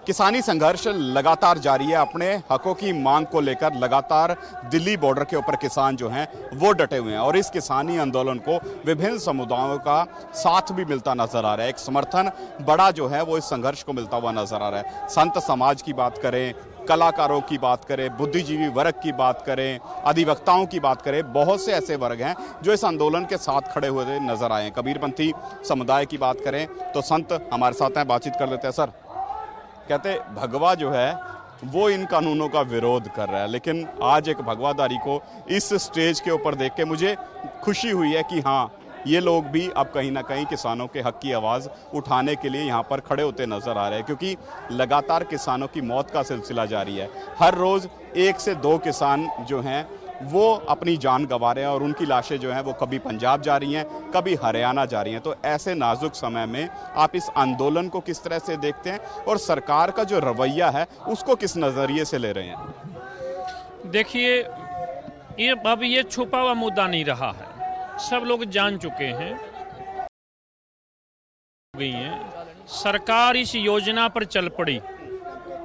किसानी संघर्ष लगातार जारी है। अपने हकों की मांग को लेकर लगातार दिल्ली बॉर्डर के ऊपर किसान जो हैं वो डटे हुए हैं और इस किसानी आंदोलन को विभिन्न समुदायों का साथ भी मिलता नजर आ रहा है। एक समर्थन बड़ा जो है वो इस संघर्ष को मिलता हुआ नजर आ रहा है। संत समाज की बात करें, कलाकारों की बात करें, बुद्धिजीवी वर्ग की बात करें, अधिवक्ताओं की बात करें, बहुत से ऐसे वर्ग हैं जो इस आंदोलन के साथ खड़े हुए नजर आए हैं। कबीरपंथी समुदाय की बात करें तो संत हमारे साथ हैं, बातचीत कर लेते हैं। सर, कहते भगवा जो है वो इन कानूनों का विरोध कर रहा है, लेकिन आज एक भगवाधारी को इस स्टेज के ऊपर देख के मुझे खुशी हुई है कि हाँ, ये लोग भी अब कहीं ना कहीं किसानों के हक की आवाज़ उठाने के लिए यहाँ पर खड़े होते नजर आ रहे हैं, क्योंकि लगातार किसानों की मौत का सिलसिला जारी है। हर रोज़ 1 से 2 किसान जो हैं वो अपनी जान गंवा रहे हैं और उनकी लाशें जो हैं वो कभी पंजाब जा रही हैं, कभी हरियाणा जा रही हैं। तो ऐसे नाजुक समय में आप इस आंदोलन को किस तरह से देखते हैं और सरकार का जो रवैया है उसको किस नज़रिए से ले रहे हैं? देखिए, ये अब ये छुपा हुआ मुद्दा नहीं रहा है, सब लोग जान चुके हैं। सरकार इस योजना पर चल पड़ी।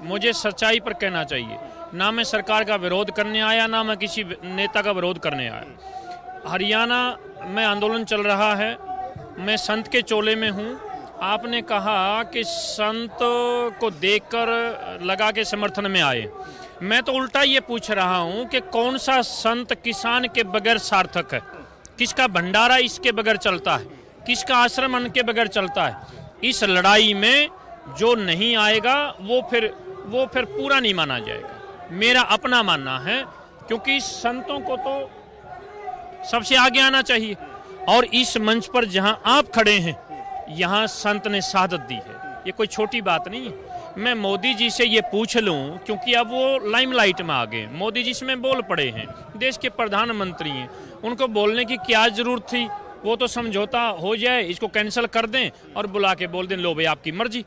मुझे सच्चाई पर कहना चाहिए, ना मैं सरकार का विरोध करने आया, ना मैं किसी नेता का विरोध करने आया। हरियाणा में आंदोलन चल रहा है, मैं संत के चोले में हूँ। आपने कहा कि संत को देखकर लगा के समर्थन में आए। मैं तो उल्टा ये पूछ रहा हूँ कि कौन सा संत किसान के बगैर सार्थक है? किसका भंडारा इसके बगैर चलता है? किसका आश्रम अन्न के बगैर चलता है? इस लड़ाई में जो नहीं आएगा वो फिर पूरा नहीं माना जाएगा। मेरा अपना मानना है, क्योंकि संतों को तो सबसे आगे आना चाहिए और इस मंच पर जहां आप खड़े हैं यहां संत ने शहादत दी है, ये कोई छोटी बात नहीं है। मैं मोदी जी से ये पूछ लूं, क्योंकि अब वो लाइमलाइट में आ गए, मोदी जी से मैं बोल पड़े हैं, देश के प्रधानमंत्री हैं, उनको बोलने की क्या जरूरत थी? वो तो समझौता हो जाए, इसको कैंसिल कर दें और बुला के बोल दें लो भाई आपकी मर्जी।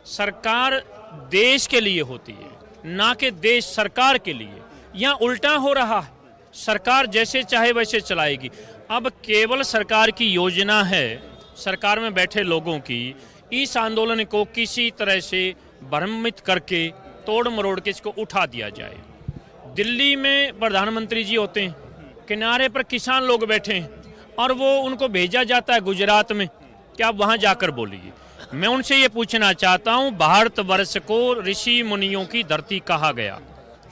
सरकार देश के लिए होती है, ना कि देश सरकार के लिए। यहाँ उल्टा हो रहा है, सरकार जैसे चाहे वैसे चलाएगी। अब केवल सरकार की योजना है, सरकार में बैठे लोगों की, इस आंदोलन को किसी तरह से भ्रमित करके तोड़ मरोड़ के इसको उठा दिया जाए। दिल्ली में प्रधानमंत्री जी होते हैं, किनारे पर किसान लोग बैठे हैं और वो उनको भेजा जाता है गुजरात में कि आप वहाँ जाकर बोलिए। मैं उनसे ये पूछना चाहता हूँ, भारतवर्ष को ऋषि मुनियों की धरती कहा गया,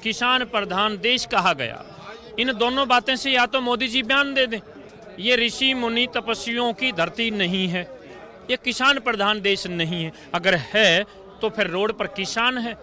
किसान प्रधान देश कहा गया। इन दोनों बातें से या तो मोदी जी बयान दे दें, ये ऋषि मुनि तपस्वियों की धरती नहीं है, ये किसान प्रधान देश नहीं है। अगर है तो फिर रोड पर किसान है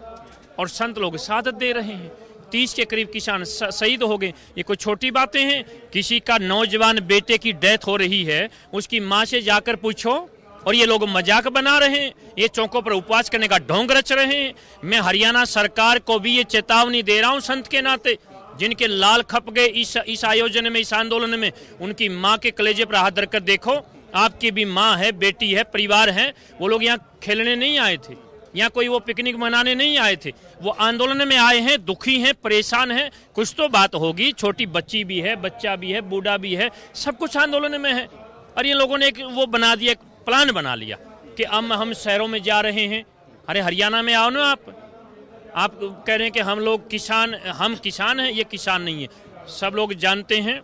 और संत लोग शहादत दे रहे हैं। 30 के करीब किसान शहीद हो गए। ये कोई छोटी बातें हैं? किसी का नौजवान बेटे की डेथ हो रही है, उसकी माँ से जाकर पूछो, और ये लोग मजाक बना रहे हैं, ये चौकों पर उपवास करने का ढोंग रच रहे हैं। मैं हरियाणा सरकार को भी ये चेतावनी दे रहा हूँ संत के नाते, जिनके लाल खप गए इस आयोजन में, इस आंदोलन में, उनकी माँ के कलेजे पर हाथ धरकर देखो। आपकी भी माँ है, बेटी है, परिवार है। वो लोग यहाँ खेलने नहीं आए थे, यहाँ कोई वो पिकनिक मनाने नहीं आए थे, वो आंदोलन में आए हैं, दुखी हैं, परेशान हैं। कुछ तो बात होगी, छोटी बच्ची भी है, बच्चा भी है, बूढ़ा भी है, सब कुछ आंदोलन में है। और ये लोगों ने एक वो बना दिया, एक प्लान बना लिया कि अब हम शहरों में जा रहे हैं। अरे हरियाणा में आओ ना आप कह रहे हैं कि हम लोग किसान, हम किसान हैं, ये किसान नहीं है। सब लोग जानते हैं,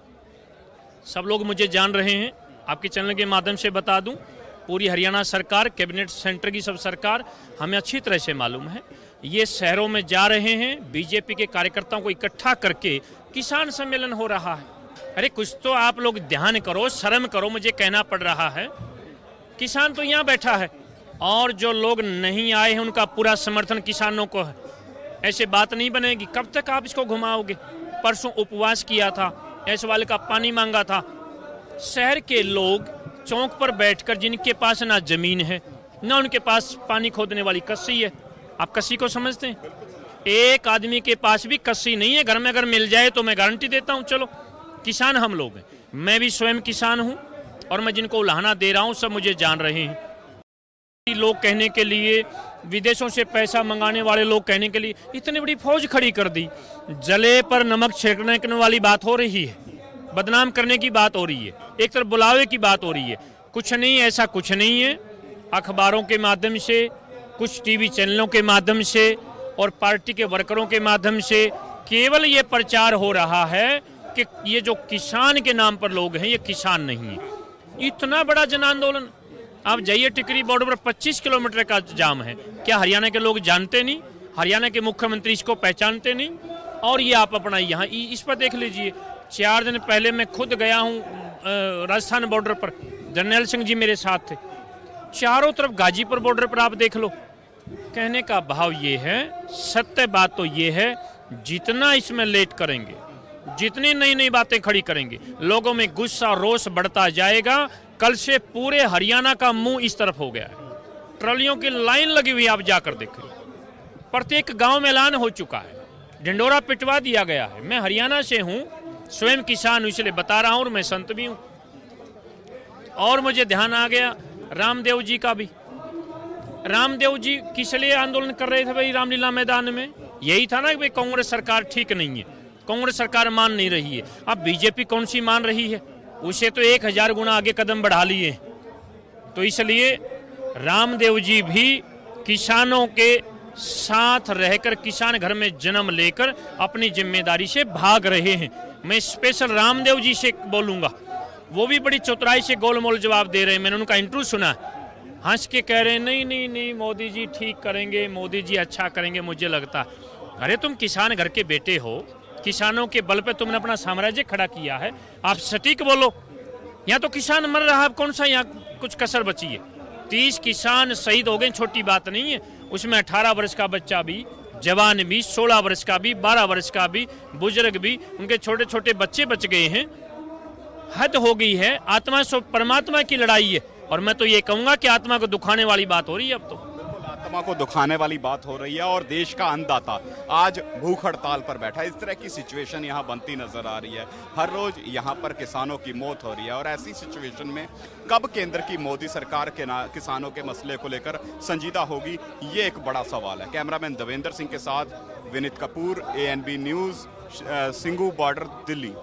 सब लोग मुझे जान रहे हैं। आपके चैनल के माध्यम से बता दूं, पूरी हरियाणा सरकार, कैबिनेट सेंटर की सब सरकार, हमें अच्छी तरह से मालूम है। ये शहरों में जा रहे हैं, बीजेपी के कार्यकर्ताओं को इकट्ठा करके किसान सम्मेलन हो रहा है। अरे कुछ तो आप लोग ध्यान करो, शर्म करो, मुझे कहना पड़ रहा है। किसान तो यहाँ बैठा है और जो लोग नहीं आए हैं उनका पूरा समर्थन किसानों को है। ऐसे बात नहीं बनेगी। कब तक आप इसको घुमाओगे? परसों उपवास किया था, ऐसे वाले का पानी मांगा था। शहर के लोग चौक पर बैठकर, जिनके पास ना जमीन है ना उनके पास पानी खोदने वाली कस्सी है, आप कस्सी को समझते हैं? एक आदमी के पास भी कस्सी नहीं है। घर में अगर मिल जाए तो मैं गारंटी देता हूँ, चलो किसान हम लोग हैं। मैं भी स्वयं किसान हूँ और मैं जिनको उलाहना दे रहा हूँ सब मुझे जान रहे हैं। लोग कहने के लिए, विदेशों से पैसा मंगाने वाले लोग कहने के लिए इतनी बड़ी फौज खड़ी कर दी। जले पर नमक छिड़कने वाली बात हो रही है, बदनाम करने की बात हो रही है, एक तरफ बुलावे की बात हो रही है। कुछ नहीं, ऐसा कुछ नहीं है। अखबारों के माध्यम से कुछ टीवी चैनलों के माध्यम से और पार्टी के वर्करों के माध्यम से केवल ये प्रचार हो रहा है कि ये जो किसान के नाम पर लोग हैं ये किसान नहीं है। इतना बड़ा जन आंदोलन, आप जाइए टिकरी बॉर्डर पर 25 किलोमीटर का जाम है। क्या हरियाणा के लोग जानते नहीं? हरियाणा के मुख्यमंत्री इसको पहचानते नहीं? और ये आप अपना यहाँ इस पर देख लीजिए। 4 दिन पहले मैं खुद गया हूँ राजस्थान बॉर्डर पर, जर्नैल सिंह जी मेरे साथ थे। चारों तरफ गाजीपुर बॉर्डर पर आप देख लो। कहने का भाव ये है, सत्य बात तो ये है, जितना इसमें लेट करेंगे, जितनी नई नई बातें खड़ी करेंगे, लोगों में गुस्सा रोष बढ़ता जाएगा। कल से पूरे हरियाणा का मुंह इस तरफ हो गया है, ट्रॉलियों की लाइन लगी हुई, आप जाकर देखें। प्रत्येक गांव में ऐलान हो चुका है, ढिंडोरा पिटवा दिया गया है। मैं हरियाणा से हूं, स्वयं किसान हूं, इसलिए बता रहा हूं, और मैं संत भी हूं। और मुझे ध्यान आ गया रामदेव जी का भी। रामदेव जी किस लिए आंदोलन कर रहे थे भाई रामलीला मैदान में? यही था ना कि भाई कांग्रेस सरकार ठीक नहीं है, कांग्रेस सरकार मान नहीं रही है। अब बीजेपी कौन सी मान रही है? उसे तो 1000 गुना आगे कदम बढ़ा लिए। तो इसलिए रामदेव जी भी किसानों के साथ रहकर, किसान घर में जन्म लेकर अपनी जिम्मेदारी से भाग रहे हैं। मैं स्पेशल रामदेव जी से बोलूंगा, वो भी बड़ी चतुराई से गोलमोल जवाब दे रहे हैं। मैंने उनका इंटरव्यू सुना, हंस के कह रहे हैं नहीं नहीं नहीं मोदी जी ठीक करेंगे, मोदी जी अच्छा करेंगे। मुझे लगता, अरे तुम किसान घर के बेटे हो, किसानों के बल पे तुमने अपना साम्राज्य खड़ा किया है, आप सटीक बोलो। यहाँ तो किसान मर रहा है, कौन सा यहाँ कुछ कसर बची है? 30 किसान शहीद हो गए, छोटी बात नहीं है। उसमें 18 वर्ष का बच्चा भी, जवान भी, 16 वर्ष का भी, 12 वर्ष का भी, बुजुर्ग भी, उनके छोटे छोटे बच्चे बच गए हैं। हद हो गई है। आत्मा सो परमात्मा की लड़ाई है, और मैं तो ये कहूंगा कि आत्मा को दुखाने वाली बात हो रही है अब तो। आत्मा को दुखाने वाली बात हो रही है, और देश का अन्नदाता आज भूख हड़ताल पर बैठा है। इस तरह की सिचुएशन यहाँ बनती नजर आ रही है। हर रोज यहाँ पर किसानों की मौत हो रही है, और ऐसी सिचुएशन में कब केंद्र की मोदी सरकार के किसानों के मसले को लेकर संजीदा होगी, ये एक बड़ा सवाल है। कैमरामैन देवेंद्र सिंह के साथ Vineet Kapoor, ANB news, Singhu border, Delhi.